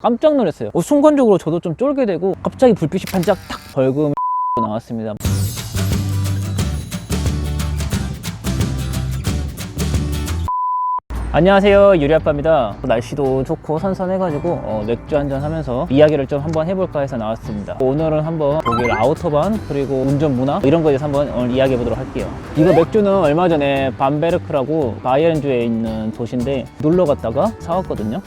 깜짝 놀랐어요. 순간적으로 저도 좀 쫄게 되고 갑자기 불빛이 반짝 탁 벌금 나왔습니다. 안녕하세요, 유리아빠입니다. 날씨도 좋고 선선해가지고 맥주 한잔 하면서 이야기를 좀 한번 해볼까 해서 나왔습니다. 오늘은 한번 독일 아우토반 그리고 운전 문화 이런 거에 대해서 한번 오늘 이야기해 보도록 할게요. 이거 맥주는 얼마 전에 밤베르크라고 바이에른주에 있는 도시인데 놀러 갔다가 사왔거든요.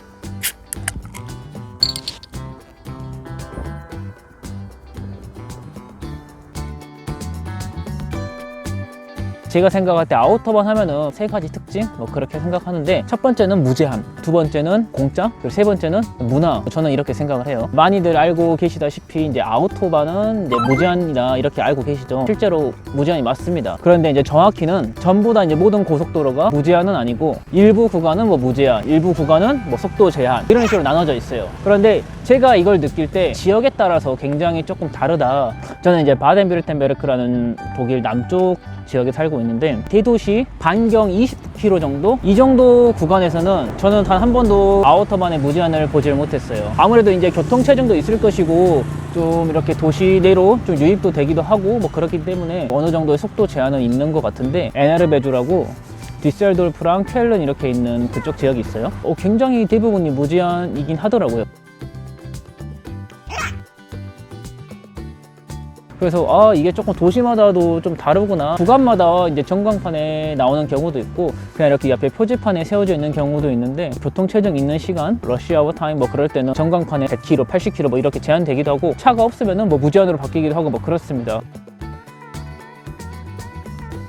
제가 생각할 때 아우토반 하면은 세 가지 특징 그렇게 생각하는데, 첫 번째는 무제한, 두 번째는 공짜, 그리고 세 번째는 문화. 저는 이렇게 생각을 해요. 많이들 알고 계시다시피 이제 아우토반은 이제 무제한이다 이렇게 알고 계시죠. 실제로 무제한이 맞습니다. 그런데 이제 정확히는 전부 다 이제 모든 고속도로가 무제한은 아니고 일부 구간은 무제한, 일부 구간은 속도 제한 이런 식으로 나눠져 있어요. 그런데 제가 이걸 느낄 때 지역에 따라서 굉장히 조금 다르다. 저는 이제 바덴뷰르텐베르크라는 독일 남쪽 지역에 살고 있는데, 대도시 반경 20km 정도? 이 정도 구간에서는 저는 단 한 번도 아우토반의 무제한을 보질 못했어요. 아무래도 이제 교통체증도 있을 것이고 좀 이렇게 도시 내로 좀 유입도 되기도 하고 그렇기 때문에 어느 정도의 속도 제한은 있는 것 같은데, 에나르베주라고 디셀돌프랑 켈른 이렇게 있는 그쪽 지역이 있어요. 굉장히 대부분이 무제한이긴 하더라고요. 그래서 이게 조금 도시마다도 좀 다르구나. 구간마다 이제 전광판에 나오는 경우도 있고 그냥 이렇게 옆에 표지판에 세워져 있는 경우도 있는데, 교통체증 있는 시간, 러시아워 타임 그럴 때는 전광판에 100km, 80km 이렇게 제한되기도 하고, 차가 없으면은 무제한으로 바뀌기도 하고 그렇습니다.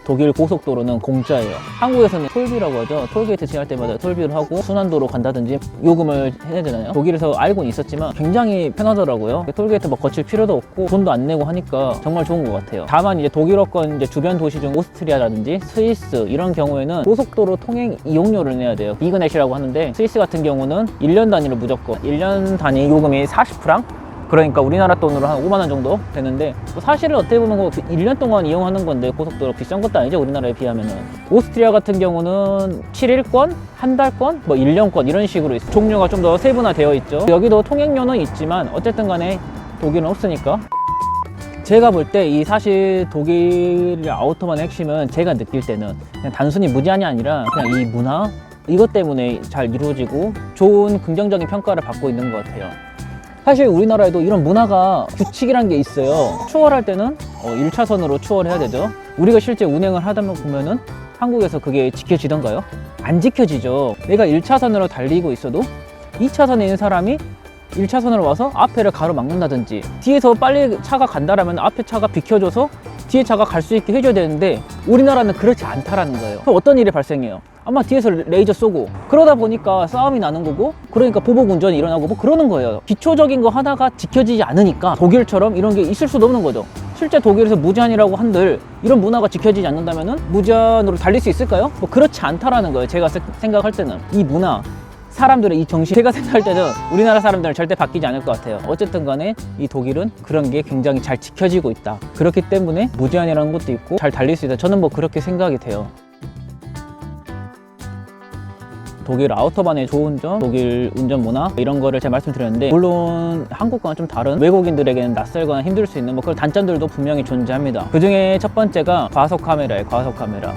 독일 고속도로는 공짜예요. 한국에서는 톨비라고 하죠. 톨게이트 지날 때마다 톨비를 하고 순환도로 간다든지 요금을 해야 되잖아요. 독일에서 알고는 있었지만 굉장히 편하더라고요. 톨게이트 거칠 필요도 없고 돈도 안 내고 하니까 정말 좋은 것 같아요. 다만 이제 독일어권 이제 주변 도시 중 오스트리아라든지 스위스 이런 경우에는 고속도로 통행 이용료를 내야 돼요. 이그넷이라고 하는데, 스위스 같은 경우는 1년 단위로 무조건 1년 단위 요금이 40프랑? 그러니까 우리나라 돈으로 한 5만 원 정도 되는데, 사실은 어떻게 보면 1년 동안 이용하는 건데 고속도로 비싼 것도 아니죠, 우리나라에 비하면은. 오스트리아 같은 경우는 7일권, 한 달권, 1년권 이런 식으로 있어요. 종류가 좀 더 세분화되어 있죠. 여기도 통행료는 있지만 어쨌든 간에 독일은 없으니까. 제가 볼 때 이 사실 독일 아우토반의 핵심은 제가 느낄 때는 그냥 단순히 무제한이 아니라 그냥 이 문화, 이것 때문에 잘 이루어지고 좋은 긍정적인 평가를 받고 있는 것 같아요. 사실 우리나라에도 이런 문화가 규칙이란 게 있어요. 추월할 때는 1차선으로 추월해야 되죠. 우리가 실제 운행을 하다 보면은 한국에서 그게 지켜지던가요? 안 지켜지죠. 내가 1차선으로 달리고 있어도 2차선에 있는 사람이 1차선으로 와서 앞에를 가로막는다든지, 뒤에서 빨리 차가 간다라면 앞에 차가 비켜줘서 뒤에 차가 갈 수 있게 해줘야 되는데, 우리나라는 그렇지 않다라는 거예요. 그럼 어떤 일이 발생해요? 아마 뒤에서 레이저 쏘고 그러다 보니까 싸움이 나는 거고, 그러니까 보복 운전이 일어나고 그러는 거예요. 기초적인 거 하나가 지켜지지 않으니까 독일처럼 이런 게 있을 수도 없는 거죠. 실제 독일에서 무제한이라고 한들 이런 문화가 지켜지지 않는다면은 무제한으로 달릴 수 있을까요? 그렇지 않다라는 거예요. 제가 생각할 때는 이 문화, 사람들의 이 정신, 제가 생각할 때는 우리나라 사람들은 절대 바뀌지 않을 것 같아요. 어쨌든 간에 이 독일은 그런 게 굉장히 잘 지켜지고 있다. 그렇기 때문에 무제한이라는 것도 있고 잘 달릴 수 있다. 저는 그렇게 생각이 돼요. 독일 아우토반의 좋은 점, 독일 운전 문화 이런 거를 제가 말씀드렸는데, 물론 한국과는 좀 다른, 외국인들에게는 낯설거나 힘들 수 있는 그런 단점들도 분명히 존재합니다. 그 중에 첫 번째가 과속 카메라예요. 과속 카메라.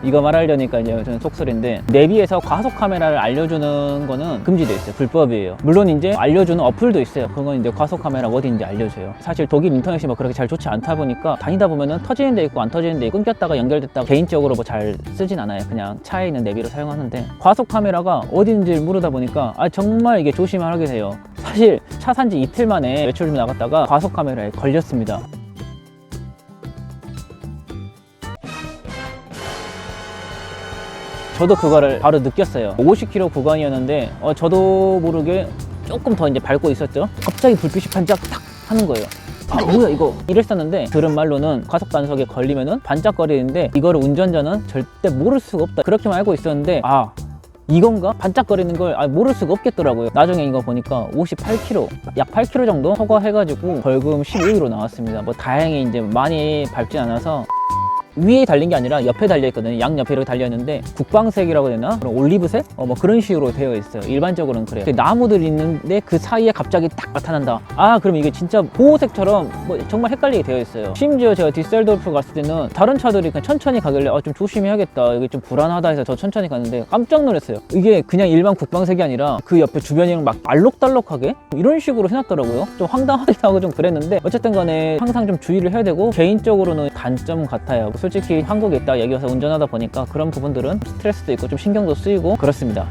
이거 말하려니까 이제 저는 속설인데, 내비에서 과속 카메라를 알려주는 거는 금지되어 있어요. 불법이에요. 물론 이제 알려주는 어플도 있어요. 그건 이제 과속 카메라 어디인지 알려줘요. 사실 독일 인터넷이 그렇게 잘 좋지 않다 보니까 다니다 보면은 터지는 데 있고 안 터지는 데 있고, 끊겼다가 연결됐다가 개인적으로 잘 쓰진 않아요. 그냥 차에 있는 내비로 사용하는데, 과속 카메라가 어딘지 물어다 보니까 정말 이게 조심을 하게 돼요. 사실 차 산지 이틀 만에 외출 좀 나갔다가 과속 카메라에 걸렸습니다. 저도 그거를 바로 느꼈어요. 50km 구간이었는데 저도 모르게 조금 더 이제 밟고 있었죠. 갑자기 불빛이 반짝 탁 하는 거예요. 뭐야 이거, 이랬었는데 들은 말로는 과속 단속에 걸리면은 반짝거리는데 이거를 운전자는 절대 모를 수가 없다, 그렇게만 알고 있었는데 이건가? 반짝거리는 걸 모를 수가 없겠더라고요. 나중에 이거 보니까 58km, 약 8km 정도 허가해가지고 벌금 15유로 나왔습니다. 다행히 이제 많이 밟진 않아서. 위에 달린 게 아니라 옆에 달려있거든요. 양옆에 이렇게 달려있는데 국방색이라고 해야 되나? 그런 올리브색? 뭐 그런 식으로 되어 있어요. 일반적으로는 그래요. 나무들이 있는데 그 사이에 갑자기 딱 나타난다. 아, 그럼 이게 진짜 보호색처럼 뭐 정말 헷갈리게 되어 있어요. 심지어 제가 디셀도르프 갔을 때는 다른 차들이 그냥 천천히 가길래 좀 조심해야겠다. 이게 좀 불안하다 해서 저 천천히 갔는데 깜짝 놀랐어요. 이게 그냥 일반 국방색이 아니라 그 옆에 주변이랑 막 알록달록하게 이런 식으로 해놨더라고요. 좀 황당하기도 하고 좀 그랬는데 어쨌든 간에 항상 좀 주의를 해야 되고, 개인적으로는 단점 같아요. 솔직히 한국에 있다 여기 와서 운전하다 보니까 그런 부분들은 스트레스도 있고 좀 신경도 쓰이고 그렇습니다.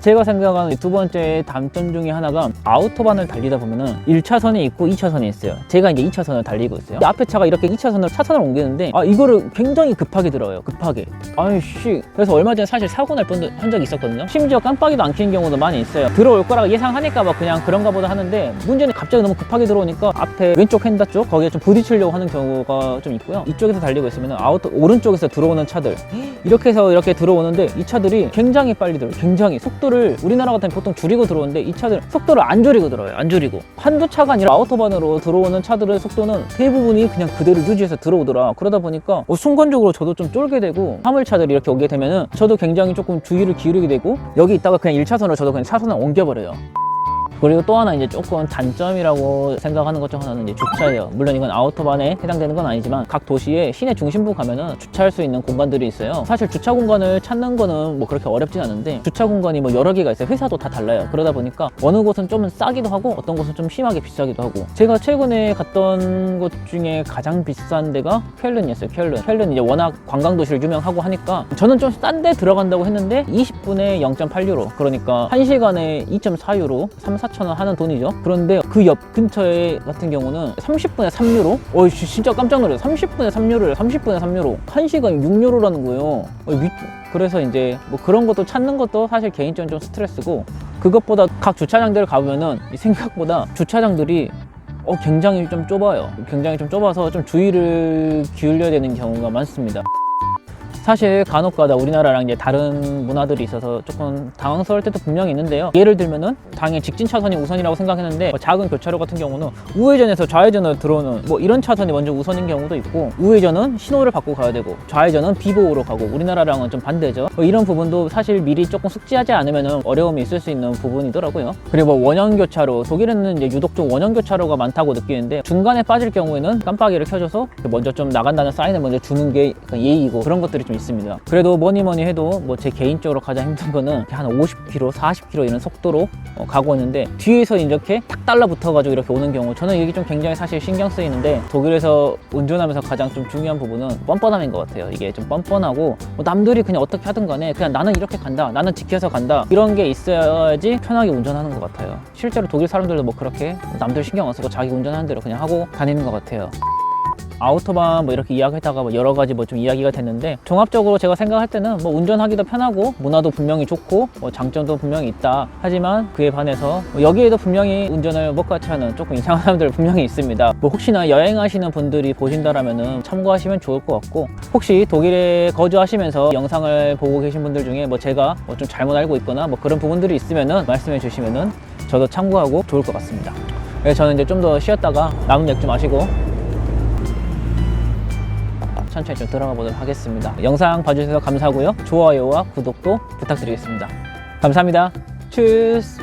제가 생각하는 두 번째 단점 중에 하나가 아우토반을 달리다 보면은 1차선이 있고 2차선이 있어요. 제가 이제 2차선을 달리고 있어요. 앞에 차가 이렇게 2차선으로 차선을 옮기는데 이거를 굉장히 급하게 들어요. 급하게. 아이씨. 그래서 얼마 전에 사실 사고 날 뻔도 한 적이 있었거든요. 심지어 깜빡이도 안 켜는 경우도 많이 있어요. 들어올 거라고 예상하니까 막 그냥 그런가 보다 하는데, 문제는 갑자기 너무 급하게 들어오니까 앞에 왼쪽 핸다 쪽 거기에 좀 부딪히려고 하는 경우가 좀 있고요. 이쪽에서 달리고 있으면 오른쪽에서 들어오는 차들 이렇게 해서 이렇게 들어오는데, 이 차들이 굉장히 빨리 들어요. 굉장히 속도를 우리나라 같으면 보통 줄이고 들어오는데 이 차들 속도를 안 줄이고 들어요. 안 줄이고. 한두 차가 아니라 아우토반으로 들어오는 차들의 속도는 대부분이 그냥 그대로 유지해서 들어오더라. 그러다 보니까 순간적으로 저도 좀 쫄게 되고, 화물차들이 이렇게 오게 되면은 저도 굉장히 조금 주의를 기울이게 되고, 여기 있다가 그냥 1차선으로 저도 그냥 차선을 옮겨버려요. 그리고 또 하나 이제 조금 단점이라고 생각하는 것 중 하나는 이제 주차예요. 물론 이건 아우토반에 해당되는 건 아니지만, 각 도시의 시내 중심부 가면은 주차할 수 있는 공간들이 있어요. 사실 주차 공간을 찾는 거는 뭐 그렇게 어렵진 않은데, 주차 공간이 뭐 여러 개가 있어요. 회사도 다 달라요. 그러다 보니까 어느 곳은 좀 싸기도 하고 어떤 곳은 좀 심하게 비싸기도 하고, 제가 최근에 갔던 곳 중에 가장 비싼 데가 쾰른이었어요. 쾰른 이제 워낙 관광 도시를 유명하고 하니까 저는 좀 싼 데 들어간다고 했는데 20분에 0.8유로, 그러니까 1시간에 2.4유로, 3-4천원 하는 돈이죠. 그런데 그 옆 근처에 같은 경우는 30분에 3유로? 진짜 깜짝 놀랐어요. 30분에 3유로예요. 30분에 3유로. 1시간 6유로라는 거예요. 그래서 이제 뭐 그런 것도 찾는 것도 사실 개인적으로 좀 스트레스고, 그것보다 각 주차장들 가보면은 생각보다 주차장들이 굉장히 좀 좁아요. 굉장히 좀 좁아서 좀 주의를 기울여야 되는 경우가 많습니다. 사실 간혹가다 우리나라랑 이제 다른 문화들이 있어서 조금 당황스러울 때도 분명히 있는데요. 예를 들면은 당연히 직진 차선이 우선이라고 생각했는데, 작은 교차로 같은 경우는 우회전에서 좌회전으로 들어오는 뭐 이런 차선이 먼저 우선인 경우도 있고, 우회전은 신호를 받고 가야 되고 좌회전은 비보호로 가고, 우리나라랑은 좀 반대죠. 이런 부분도 사실 미리 조금 숙지하지 않으면 어려움이 있을 수 있는 부분이더라고요. 그리고 뭐 원형 교차로, 독일에는 이제 유독 좀 원형 교차로가 많다고 느끼는데, 중간에 빠질 경우에는 깜빡이를 켜줘서 먼저 좀 나간다는 사인을 먼저 주는 게 예의고, 그런 것들이 좀 있습니다. 그래도 뭐니 해도 뭐 제 개인적으로 가장 힘든 거는 한 50km, 40km 이런 속도로 가고 있는데, 뒤에서 이렇게 탁 달라붙어 가지고 이렇게 오는 경우, 저는 이게 좀 굉장히 사실 신경 쓰이는데, 독일에서 운전하면서 가장 좀 중요한 부분은 뻔뻔함인 것 같아요. 이게 좀 뻔뻔하고, 남들이 그냥 어떻게 하든 간에 그냥 나는 이렇게 간다, 나는 지켜서 간다, 이런 게 있어야지 편하게 운전하는 것 같아요. 실제로 독일 사람들도 뭐 그렇게 남들 신경 안 쓰고 자기 운전하는 대로 그냥 하고 다니는 것 같아요. 아우토반 뭐 이렇게 이야기했다가 뭐 여러 가지 뭐 좀 이야기가 됐는데, 종합적으로 제가 생각할 때는 뭐 운전하기도 편하고 문화도 분명히 좋고 뭐 장점도 분명히 있다. 하지만 그에 반해서 여기에도 분명히 운전을 못같이 하는 조금 이상한 사람들 분명히 있습니다. 뭐 혹시나 여행하시는 분들이 보신다라면은 참고하시면 좋을 것 같고, 혹시 독일에 거주하시면서 영상을 보고 계신 분들 중에 뭐 제가 뭐 좀 잘못 알고 있거나 뭐 그런 부분들이 있으면은 말씀해 주시면은 저도 참고하고 좋을 것 같습니다. 그래서 저는 이제 좀 더 쉬었다가 남은 약 좀 마시고 천천히 좀 들어가 보도록 하겠습니다. 영상 봐주셔서 감사하고요. 좋아요와 구독도 부탁드리겠습니다. 감사합니다. 추스.